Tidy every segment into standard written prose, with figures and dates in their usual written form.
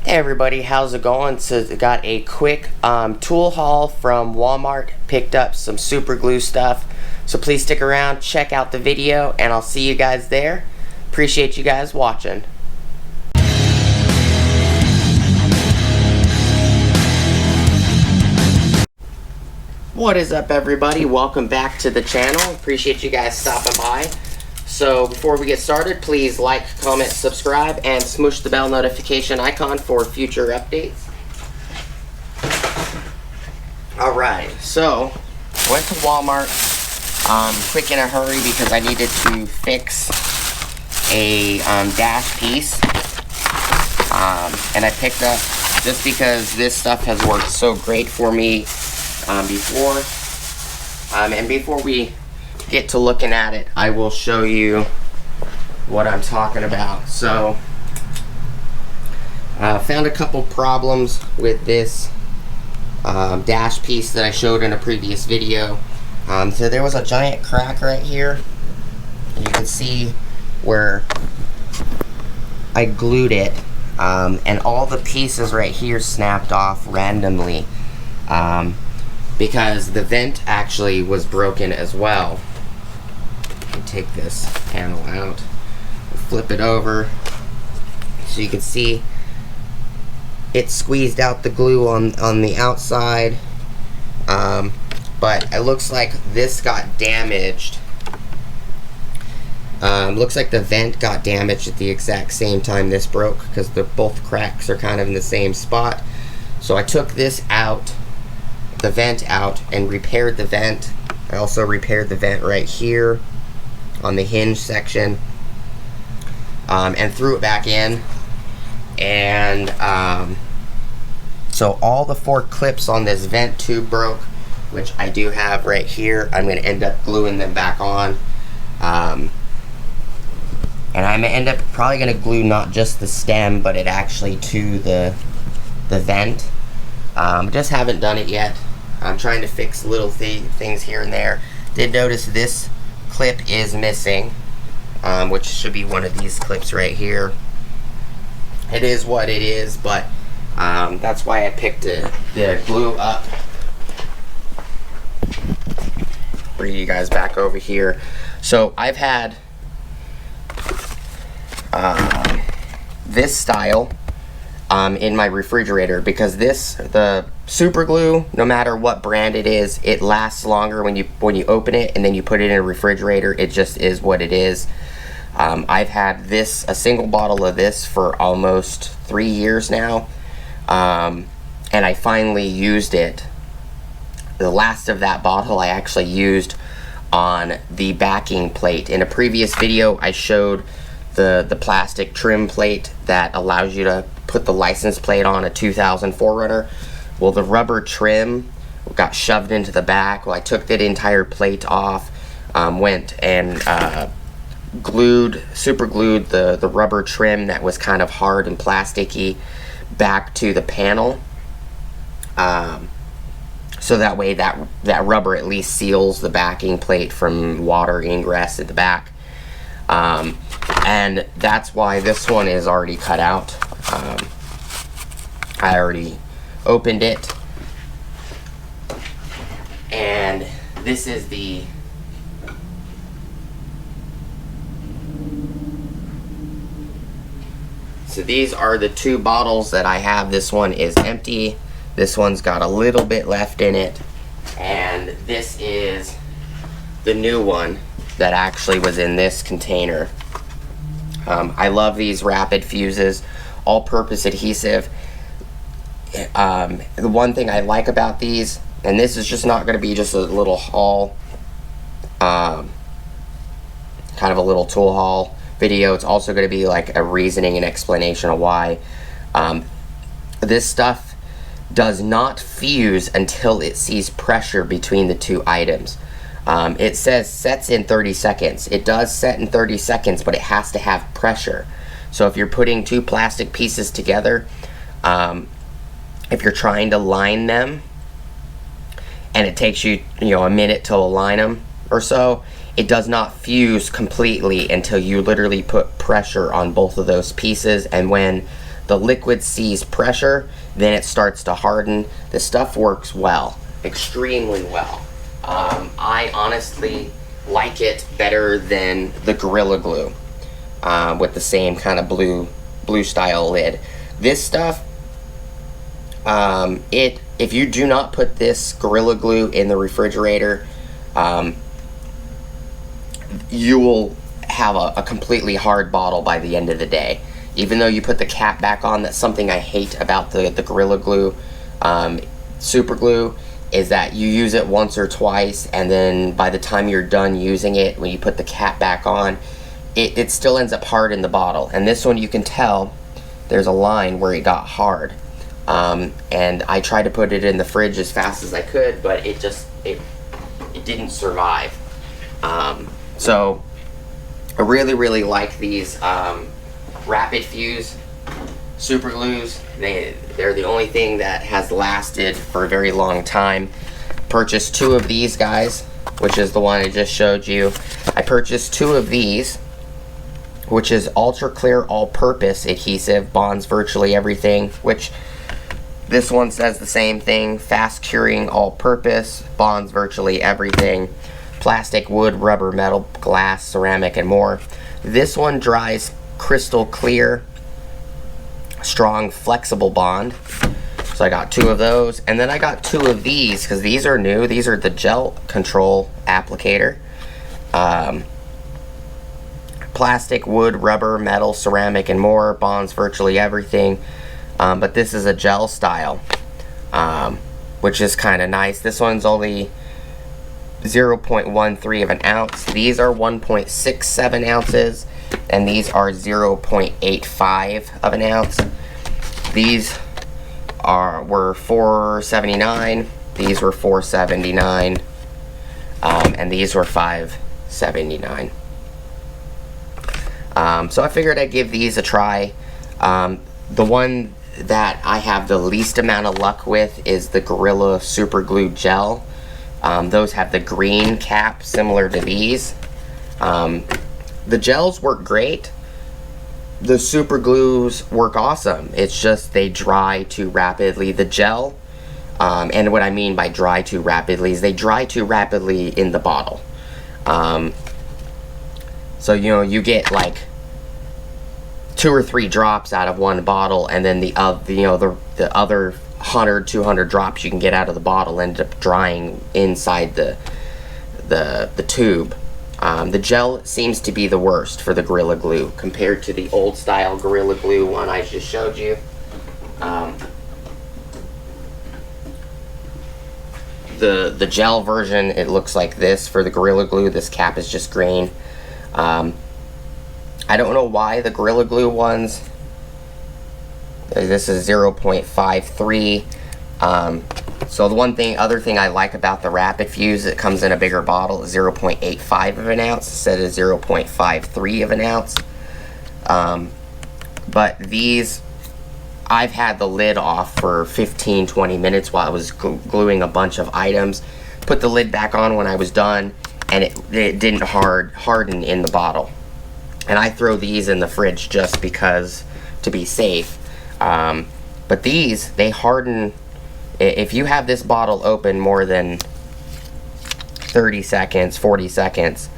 Hey everybody, how's it going? So I got a quick tool haul from Walmart. Picked up some super glue stuff. So please stick around, check out the video, and I'll see you guys there. Appreciate you guys watching. What is up everybody? Welcome back to the channel. Appreciate you guys stopping by. So before we get started, please like, comment, subscribe, and smush the bell notification icon for future updates. Alright, so went to Walmart quick in a hurry because I needed to fix a dash piece. And I picked up, just because this stuff has worked so great for me before. And before we get to looking at it, I will show you what I'm talking about. So found a couple problems with this dash piece that I showed in a previous video. So there was a giant crack right here, and you can see where I glued it, and all the pieces right here snapped off randomly because the vent actually was broken as well. Take this panel out, flip it over, so you can see it squeezed out the glue on the outside, but it looks like this got damaged. Looks like the vent got damaged at the exact same time this broke, because both cracks are kind of in the same spot. So I took this out, the vent out, and repaired the vent. I also repaired the vent right here on the hinge section, and threw it back in. And so all the 4 clips on this vent tube broke, which I do have right here. I'm going to end up gluing them back on, and I'm probably going to glue not just the stem, but it actually to the vent. Just haven't done it yet. I'm trying to fix little things here and there. Did notice this clip is missing, which should be one of these clips right here. It is what it is, but that's why I picked the glue up. Bring you guys back over here. So I've had this style in my refrigerator, because the super glue, no matter what brand it is, it lasts longer when you open it and then you put it in a refrigerator. It just is what it is. I've had a single bottle of this for almost 3 years now, and I finally used it. The last of that bottle I actually used on the backing plate. In a previous video I showed the plastic trim plate that allows you to put the license plate on a 2000 4Runner. Well, the rubber trim got shoved into the back. Well, I took that entire plate off, went and super glued the rubber trim that was kind of hard and plasticky back to the panel, so that way that rubber at least seals the backing plate from water ingress at the back. And that's why this one is already cut out. I already opened it, and this is so these are the 2 bottles that I have. This one is empty, this one's got a little bit left in it, and this is the new one that actually was in this container. I love these rapid fuses, all-purpose adhesive. The one thing I like about these, and this is just not going to be just a little haul, kind of a little tool haul video. It's also going to be like a reasoning and explanation of why. This stuff does not fuse until it sees pressure between the 2 items. It says sets in 30 seconds. It does set in 30 seconds, but it has to have pressure. So if you're putting 2 plastic pieces together, if you're trying to line them and it takes you a minute to align them or so, it does not fuse completely until you literally put pressure on both of those pieces. And when the liquid sees pressure, then it starts to harden. The stuff works well, extremely well. I honestly like it better than the Gorilla Glue with the same kind of blue style lid. This stuff, if you do not put this Gorilla Glue in the refrigerator, you will have a completely hard bottle by the end of the day. Even though you put the cap back on, that's something I hate about the Gorilla Glue super glue, is that you use it once or twice, and then by the time you're done using it, when you put the cap back on, it still ends up hard in the bottle. And this one, you can tell there's a line where it got hard. And I tried to put it in the fridge as fast as I could, but it didn't survive. So I really like these Rapid Fuse super glues. They're the only thing that has lasted for a very long time. Purchased 2 of these guys, which is the one I just showed you. I purchased 2 of these, which is ultra clear all-purpose adhesive, bonds virtually everything, which this one says the same thing. Fast curing all-purpose, bonds virtually everything. Plastic, wood, rubber, metal, glass, ceramic, and more. This one dries crystal clear, strong, flexible bond. So I got 2 of those, and then I got 2 of these because these are new. These are the gel control applicator. Plastic, wood, rubber, metal, ceramic, and more, bonds virtually everything. But this is a gel style, which is kind of nice. This one's only 0.13 of an ounce. These are 1.67 ounces, and these are 0.85 of an ounce. These were $4.79. These were $4.79, and these were $5.79. So I figured I'd give these a try. The one that I have the least amount of luck with is the Gorilla Super Glue Gel. Those have the green cap similar to these. The gels work great. The super glues work awesome. It's just they dry too rapidly. The gel, and what I mean by dry too rapidly is they dry too rapidly in the bottle. So you get like 2 or 3 drops out of one bottle, and then the other 100, 200 drops you can get out of the bottle end up drying inside the tube. The gel seems to be the worst for the Gorilla Glue compared to the old style Gorilla Glue one I just showed you. The gel version, it looks like this for the Gorilla Glue. This cap is just green. I don't know why the Gorilla Glue ones, this is 0.53. So the other thing I like about the Rapid Fuse, it comes in a bigger bottle, 0.85 of an ounce instead of 0.53 of an ounce. But these, I've had the lid off for 15-20 minutes while I was gluing a bunch of items. Put the lid back on when I was done, and it didn't harden in the bottle. And I throw these in the fridge just because, to be safe. But these, they harden. If you have this bottle open more than 30 seconds, 40 seconds,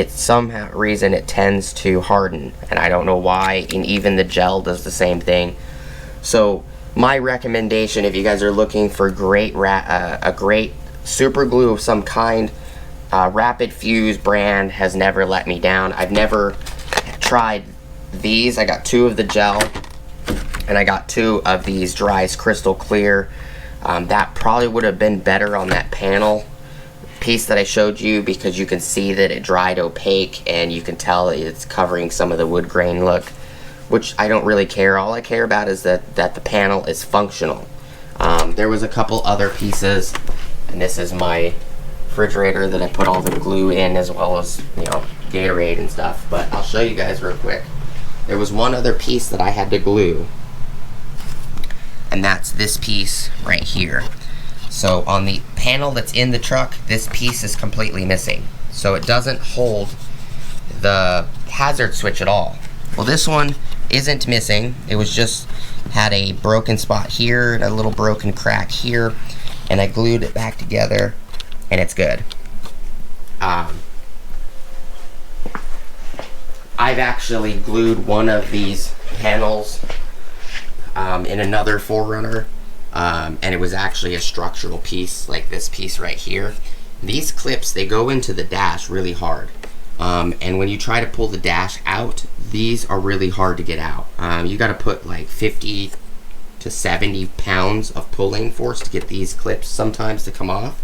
some reason it tends to harden, and I don't know why, and even the gel does the same thing. So my recommendation, if you guys are looking for a great super glue of some kind, Rapid Fuse brand has never let me down. I've never tried these. I got 2 of the gel, and I got 2 of these dries crystal clear. That probably would have been better on that panel piece that I showed you, because you can see that it dried opaque, and you can tell it's covering some of the wood grain look, which I don't really care. All I care about is that the panel is functional. There was a couple other pieces, and this is my refrigerator that I put all the glue in, as well as Gatorade and stuff, but I'll show you guys real quick. There was one other piece that I had to glue, and that's this piece right here. So on the panel that's in the truck, this piece is completely missing, so it doesn't hold the hazard switch at all. Well, this one isn't missing. It was just had a broken spot here and a little broken crack here, and I glued it back together, and it's good. I've actually glued one of these panels in another 4Runner, and it was actually a structural piece, like this piece right here. These clips, they go into the dash really hard, and when you try to pull the dash out, these are really hard to get out. You got to put like 50 to 70 pounds of pulling force to get these clips sometimes to come off.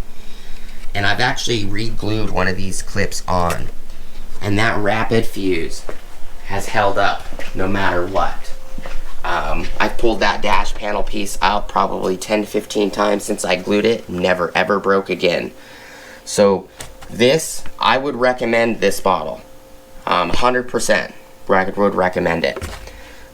And I've actually re-glued one of these clips on, and that rapid fuse has held up no matter what. I've pulled that dash panel piece out probably 10 to 15 times since I glued it. Never ever broke again. So this, I would recommend this bottle. 100% would recommend it.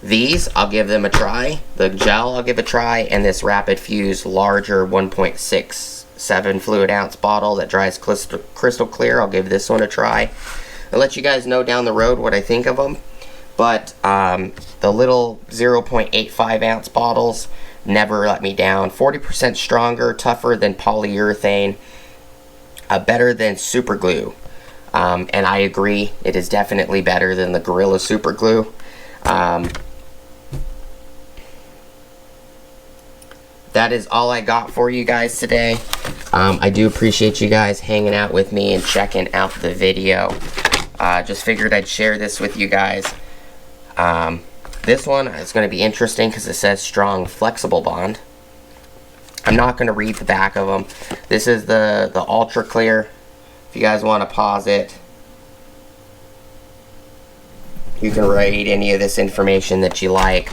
These, I'll give them a try. The gel, I'll give a try. And this rapid fuse larger 1.67 fluid ounce bottle that dries crystal clear, I'll give this one a try. I'll let you guys know down the road what I think of them. But the little 0.85 ounce bottles never let me down. 40% stronger, tougher than polyurethane, better than super glue. And I agree, it is definitely better than the Gorilla Super Glue. That is all I got for you guys today. I do appreciate you guys hanging out with me and checking out the video. Just figured I'd share this with you guys. This one is going to be interesting because it says strong flexible bond. I'm not going to read the back of them. This is the ultra clear. If you guys want to pause it, you can write any of this information that you like.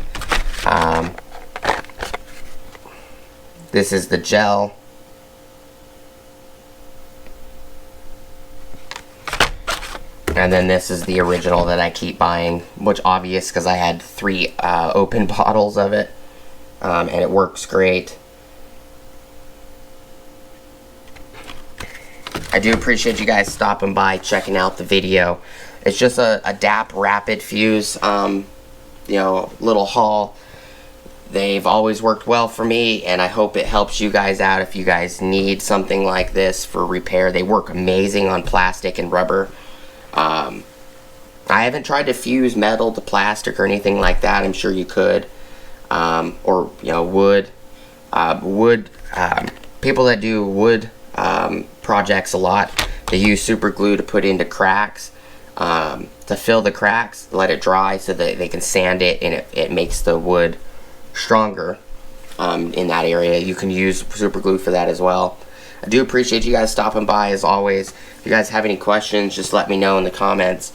This is the gel. And then this is the original that I keep buying, which obvious because I had 3 open bottles of it, and it works great. I do appreciate you guys stopping by, checking out the video. It's just a DAP rapid fuse, little haul. They've always worked well for me, and I hope it helps you guys out if you guys need something like this for repair. They work amazing on plastic and rubber. I haven't tried to fuse metal to plastic or anything like that. I'm sure you could, or wood. People that do wood projects a lot, they use super glue to put into cracks, to fill the cracks, let it dry so that they can sand it, and it makes the wood stronger in that area. You can use super glue for that as well. I do appreciate you guys stopping by as always. If you guys have any questions, just let me know in the comments.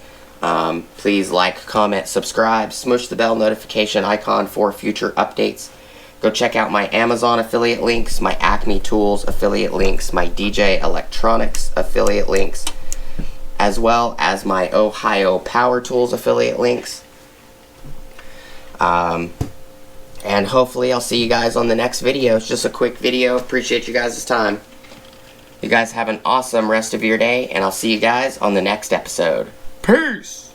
Please like, comment, subscribe, smush the bell notification icon for future updates. Go check out my Amazon affiliate links, my Acme Tools affiliate links, my DJ Electronics affiliate links, as well as my Ohio Power Tools affiliate links. And hopefully I'll see you guys on the next video. It's just a quick video. Appreciate you guys' time. You guys have an awesome rest of your day, and I'll see you guys on the next episode. Peace!